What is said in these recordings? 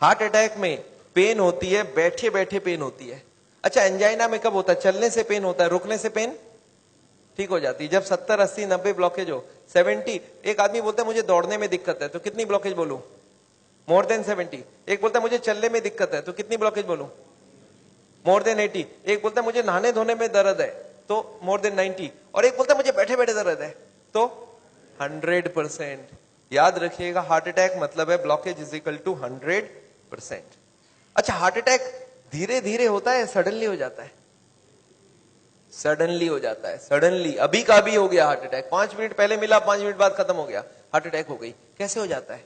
Heart attack में pen होती है, बैठे बैठे पेन होती है। अच्छा, एंजाइना में कब होता है? चलने से पेन होता है, रुकने से पेन ठीक हो जाती है। जब 70, 80, 90 ब्लॉकेज हो, 70, एक आदमी बोलता है मुझे दौड़ने में दिक्कत है, तो कितनी ब्लॉकेज बोलूं? More than 70। एक बोलता है मुझे चलने में दिक्कत है, तो कितनी ब्लॉकेज बोलूं? More than 80। एक बोलता है मुझे नहाने धोने में दर्द है, तो मोर देन 90। और एक बोलता है मुझे बैठे बैठे दर्द है, तो 100%। याद रखिएगा, हार्ट अटैक मतलब है ब्लॉकेज इज इक्वल टू 100%। अच्छा, हार्ट अटैक धीरे धीरे होता है, सडनली हो जाता है? सडनली हो जाता है, सडनली। अभी का अभी हो गया हार्ट अटैक, 5 मिनट पहले मिला, 5 मिनट बाद खत्म हो गया, हार्ट अटैक हो गई। कैसे हो जाता है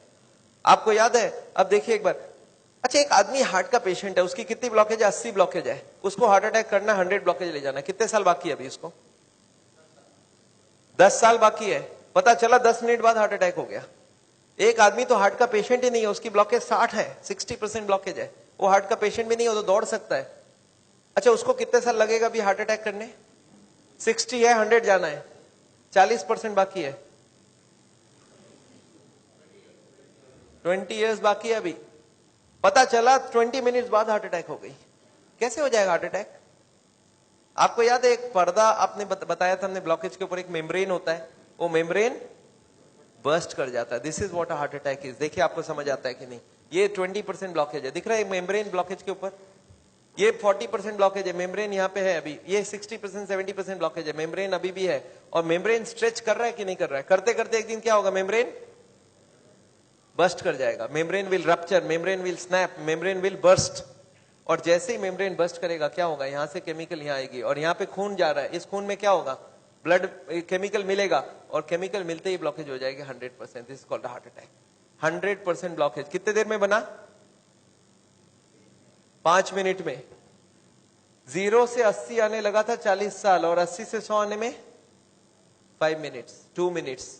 आपको याद है? अब देखिए एक बार। अच्छा, एक आदमी हार्ट का पेशेंट है, उसकी कितनी ब्लॉकेज है? 80 ब्लॉकेज है। उसको हार्ट अटैक करना, 100 ब्लॉकेज ले जाना, कितने साल बाकी है अभी उसको? 10 साल बाकी है। पता चला 10 मिनट बाद हार्ट अटैक हो गया। एक आदमी तो हार्ट का पेशेंट ही नहीं है, उसकी ब्लॉकेज 60 है, 60% ब्लॉकेज है, वो हार्ट का पेशेंट भी नहीं हो तो दौड़ सकता है। अच्छा, उसको कितने साल लगेगा अभी हार्ट अटैक करने? 60 है, 100 जाना है, 40% बाकी है, 20 इयर्स बाकी है अभी। पता चला 20 मिनट्स बाद हार्ट अटैक हो गई। कैसे हो जाएगा हार्ट अटैक? आपको याद है एक पर्दा आपने बताया था हमने, ब्लॉकेज के ऊपर एक मेम्ब्रेन होता है, वो मेम्ब्रेन बर्स्ट कर जाता है। This is what a heart attack is. देखिए आपको समझ आता है कि नहीं? ये 20% ब्लॉकेज है, दिख रहा है मेम्ब्रेन ब्लॉकेज के ऊपर। ये 40% ब्लॉकेज है, मेम्ब्रेन यहाँ पे है अभी। ये 60%, 70% ब्लॉकेज है, मेम्ब्रेन अभी भी है। और मेम्ब्रेन स्ट्रेच कर रहा है कि नहीं कर रहा है? करते करते एक दिन क्या होगा? मेम्ब्रेन बर्स्ट कर जाएगा, membrane will rupture, membrane will snap, membrane will burst. और जैसे ही मेम्ब्रेन बर्स्ट करेगा क्या होगा? यहां से केमिकल यहाँ आएगी, और यहाँ पे खून जा रहा है, इस खून में क्या होगा? ब्लड केमिकल मिलेगा, और केमिकल मिलते ही ब्लॉकेज हो जाएगी 100%। This is called heart attack. 100% blockage कितने देर में बना? 5 मिनट में। 0 से 80 आने लगा था 40 साल, और 80 से 100 आने में 5 मिनट्स, 2 मिनट्स।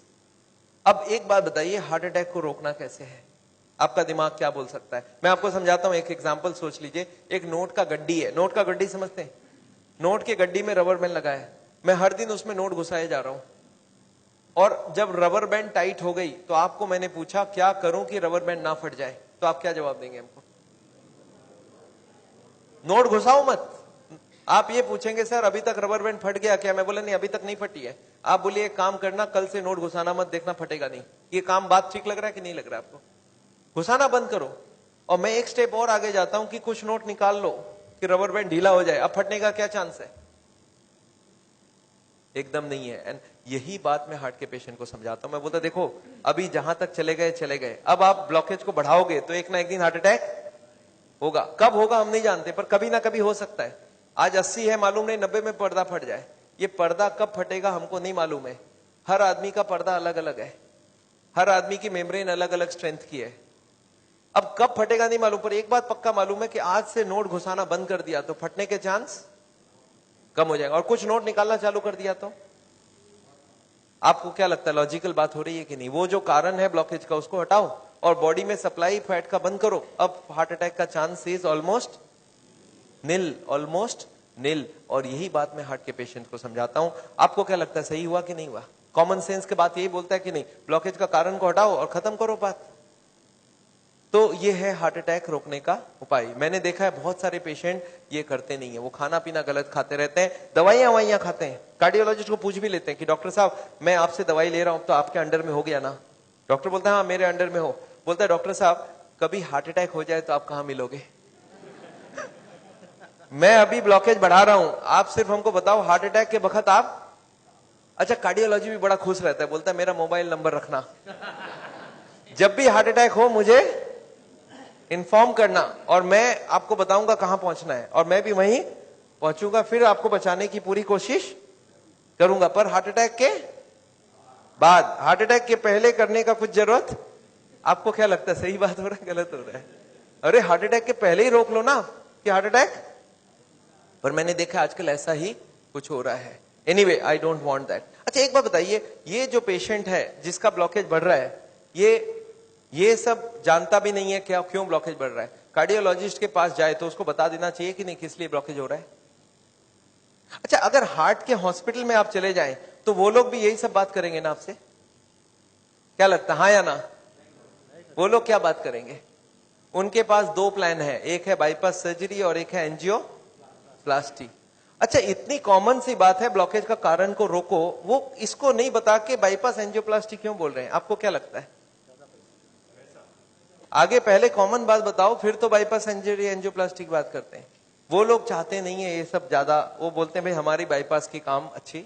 अब एक बात बताइए, हार्ट अटैक को रोकना कैसे है? आपका दिमाग क्या बोल सकता है? मैं आपको समझाता हूं, एक एग्जांपल सोच लीजिए। एक नोट का गड्डी है, नोट का गड्डी समझते हैं? नोट के गड्डी में रबर बैंड लगा है, मैं हर दिन उसमें नोट घुसाए जा रहा हूं, और जब रबर बैंड टाइट हो गई तो आपको मैंने पूछा क्या करूं कि रबर बैंड ना फट जाए, तो आप क्या जवाब देंगे हमको? नोट घुसाओ मत। आप ये पूछेंगे सर अभी तक रबर बैंड फट गया क्या? मैं बोला नहीं, अभी तक नहीं फटी है। आप बोलिए एक काम करना, कल से नोट घुसाना मत, देखना फटेगा नहीं। ये काम बात ठीक लग रहा है कि नहीं लग रहा है आपको? घुसाना बंद करो। और मैं एक स्टेप और आगे जाता हूं कि कुछ नोट निकाल लो कि रबर बैंड ढीला हो जाए, अब फटने का क्या चांस है? एकदम नहीं है। एंड यही बात मैं हार्ट के पेशेंट को समझाता हूं। मैं बोलता देखो अभी जहां तक चले गए चले गए, अब आप ब्लॉकेज को बढ़ाओगे तो एक ना एक दिन हार्ट अटैक होगा। कब होगा हम नहीं जानते, पर कभी ना कभी हो सकता है। आज 80 है, मालूम नहीं 90 में पर्दा फट जाए। ये पर्दा कब फटेगा हमको नहीं मालूम है। हर आदमी का पर्दा अलग अलग है, हर आदमी की मेम्ब्रेन अलग अलग स्ट्रेंथ की है। अब कब फटेगा नहीं मालूम, पर एक बात पक्का मालूम है कि आज से नोट घुसाना बंद कर दिया तो फटने के चांस कम हो जाएगा, और कुछ नोट निकालना चालू कर दिया तो। आपको क्या लगता है, लॉजिकल बात हो रही है कि नहीं? वो जो कारण है ब्लॉकेज का उसको हटाओ और बॉडी में सप्लाई फैट का बंद करो, अब हार्ट अटैक का chance is almost nil, almost nil. और यही बात मैं हार्ट के पेशेंट को समझाता हूं। आपको क्या लगता है, सही हुआ कि नहीं हुआ? कॉमन सेंस की बात यही बोलता है कि नहीं, ब्लॉकेज का कारण को हटाओ और खत्म करो बात। तो ये है हार्ट अटैक रोकने का उपाय। मैंने देखा है बहुत सारे पेशेंट ये करते नहीं है, वो खाना पीना गलत खाते रहते हैं, दवाइयां खाते हैं। कार्डियोलॉजिस्ट को पूछ भी लेते हैं कि डॉक्टर साहब मैं आपसे दवाई ले रहा हूं तो आपके अंडर में हो गया ना? डॉक्टर बोलता है हाँ मेरे अंडर में हो। बोलता है डॉक्टर साहब कभी हार्ट अटैक हो जाए तो आप कहां मिलोगे? मैं अभी ब्लॉकेज बढ़ा रहा हूं, आप सिर्फ हमको बताओ हार्ट अटैक के वक्त आप। अच्छा, कार्डियोलॉजी भी बड़ा खुश रहता है, बोलता है मेरा मोबाइल नंबर रखना, जब भी हार्ट अटैक हो मुझे इन्फॉर्म करना और मैं आपको बताऊंगा कहां पहुंचना है, और मैं भी वहीं पहुंचूंगा, फिर आपको बचाने की पूरी कोशिश करूंगा। पर हार्ट अटैक के बाद, हार्ट अटैक के पहले करने का कुछ जरूरत। आपको क्या लगता है, सही बात हो रहा है गलत हो रहा है? अरे हार्ट अटैक के पहले ही रोक लो ना कि हार्ट अटैक। पर मैंने देखा आजकल ऐसा ही कुछ हो रहा है। Anyway I don't want that. अच्छा एक बात बताइए, ये जो पेशेंट है जिसका ब्लॉकेज बढ़ रहा है, ये सब जानता भी नहीं है क्या क्यों ब्लॉकेज बढ़ रहा है। कार्डियोलॉजिस्ट के पास जाए तो उसको बता देना चाहिए कि नहीं किस लिए ब्लॉकेज हो रहा है। अच्छा, अगर हार्ट के हॉस्पिटल में आप चले जाएं तो वो लोग भी यही सब बात करेंगे ना आपसे? क्या लगता है, हाँ या ना? वो लोग क्या बात करेंगे? उनके पास दो प्लान है, एक है बाईपास सर्जरी और एक है एंजियोप्लास्टी। अच्छा, इतनी कॉमन सी बात है, ब्लॉकेज का कारण को रोको, वो इसको नहीं बता के बाईपास एंजियोप्लास्टी क्यों बोल रहे हैं? आपको क्या लगता है? आगे पहले कॉमन बात बताओ, फिर तो बाईपास सर्जरी एंजियोप्लास्टी की बात करते हैं। वो लोग चाहते नहीं है ये सब ज्यादा, वो बोलते हैं भाई हमारी बाईपास की काम अच्छी।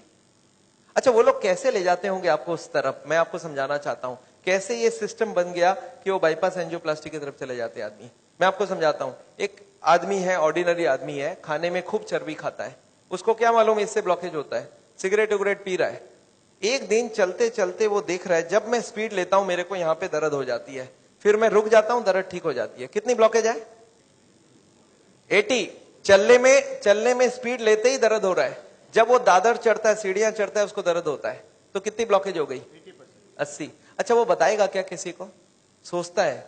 अच्छा, वो लोग कैसे ले जाते होंगे आपको उस तरफ? मैं आपको समझाना चाहता हूं कैसे ये सिस्टम बन गया कि वो बाईपास एंजियोप्लास्टी की तरफ चले जाते आदमी। मैं आपको समझाता हूं। एक आदमी है, ऑर्डिनरी आदमी है, खाने में खूब चर्बी खाता है, उसको क्या मालूम इससे ब्लॉकेज होता है? सिगरेट उगरेट पी रहा है। एक दिन चलते चलते वो देख रहा है जब मैं स्पीड लेता हूं मेरे को यहाँ पे दर्द हो जाती है, फिर मैं रुक जाता हूं, दर्द ठीक हो जाती है। कितनी ब्लॉकेज है? 80। चलने में स्पीड लेते ही दर्द हो रहा है, जब वो दादर चढ़ता है, सीढ़ियां चढ़ता है, उसको दर्द होता है। तो कितनी ब्लॉकेज हो गई? 80। अच्छा, वो बताएगा क्या किसी को? सोचता है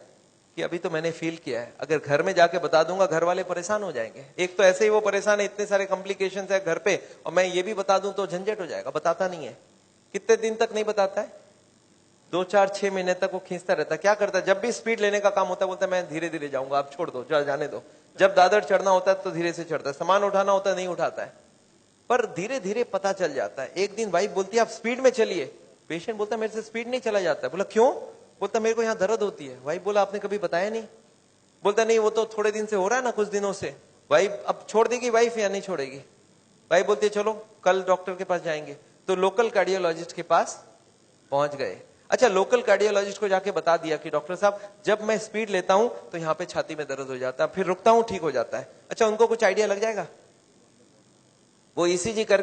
कि अभी तो मैंने फील किया है, अगर घर में जाके बता दूंगा घर वाले परेशान हो जाएंगे। एक तो ऐसे ही वो परेशान है, इतने सारे कॉम्प्लिकेशंस है घर पे, और मैं ये भी बता दूं तो झंझट हो जाएगा। बताता नहीं है। कितने दिन तक नहीं बताता है? 2 4 6 महीने तक वो खींचता रहता है। क्या करता है? जब भी स्पीड लेने का काम होता है बोलता है मैं धीरे धीरे जाऊंगा, आप छोड़ दो, जाने दो। जब दादर चढ़ना होता है तो धीरे से चढ़ता है, सामान उठाना होता है नहीं उठाता है। पर धीरे धीरे पता चल जाता है। एक दिन वाइफ बोलती है आप स्पीड में चलिए, पेशेंट बोलता है मेरे से स्पीड नहीं चला जाता है। बोला क्यों? बोलता मेरे को यहाँ दर्द होती है। वाइफ बोला आपने कभी बताया नहीं? बोलता नहीं, वो तो थोड़े दिन से हो रहा है ना, कुछ दिनों से। वाइफ अब छोड़ देगी वाइफ या नहीं छोड़ेगी? वाइफ बोलती है चलो कल डॉक्टर के पास जाएंगे। तो लोकल कार्डियोलॉजिस्ट के पास पहुंच गए। अच्छा, लोकल कार्डियोलॉजिस्ट को जाके बता दिया कि डॉक्टर साहब जब मैं स्पीड लेता हूं तो यहाँ पे छाती में दर्द हो जाता है, फिर रुकता हूं ठीक हो जाता है। अच्छा, उनको कुछ आइडिया लग जाएगा? वो ईसीजी कर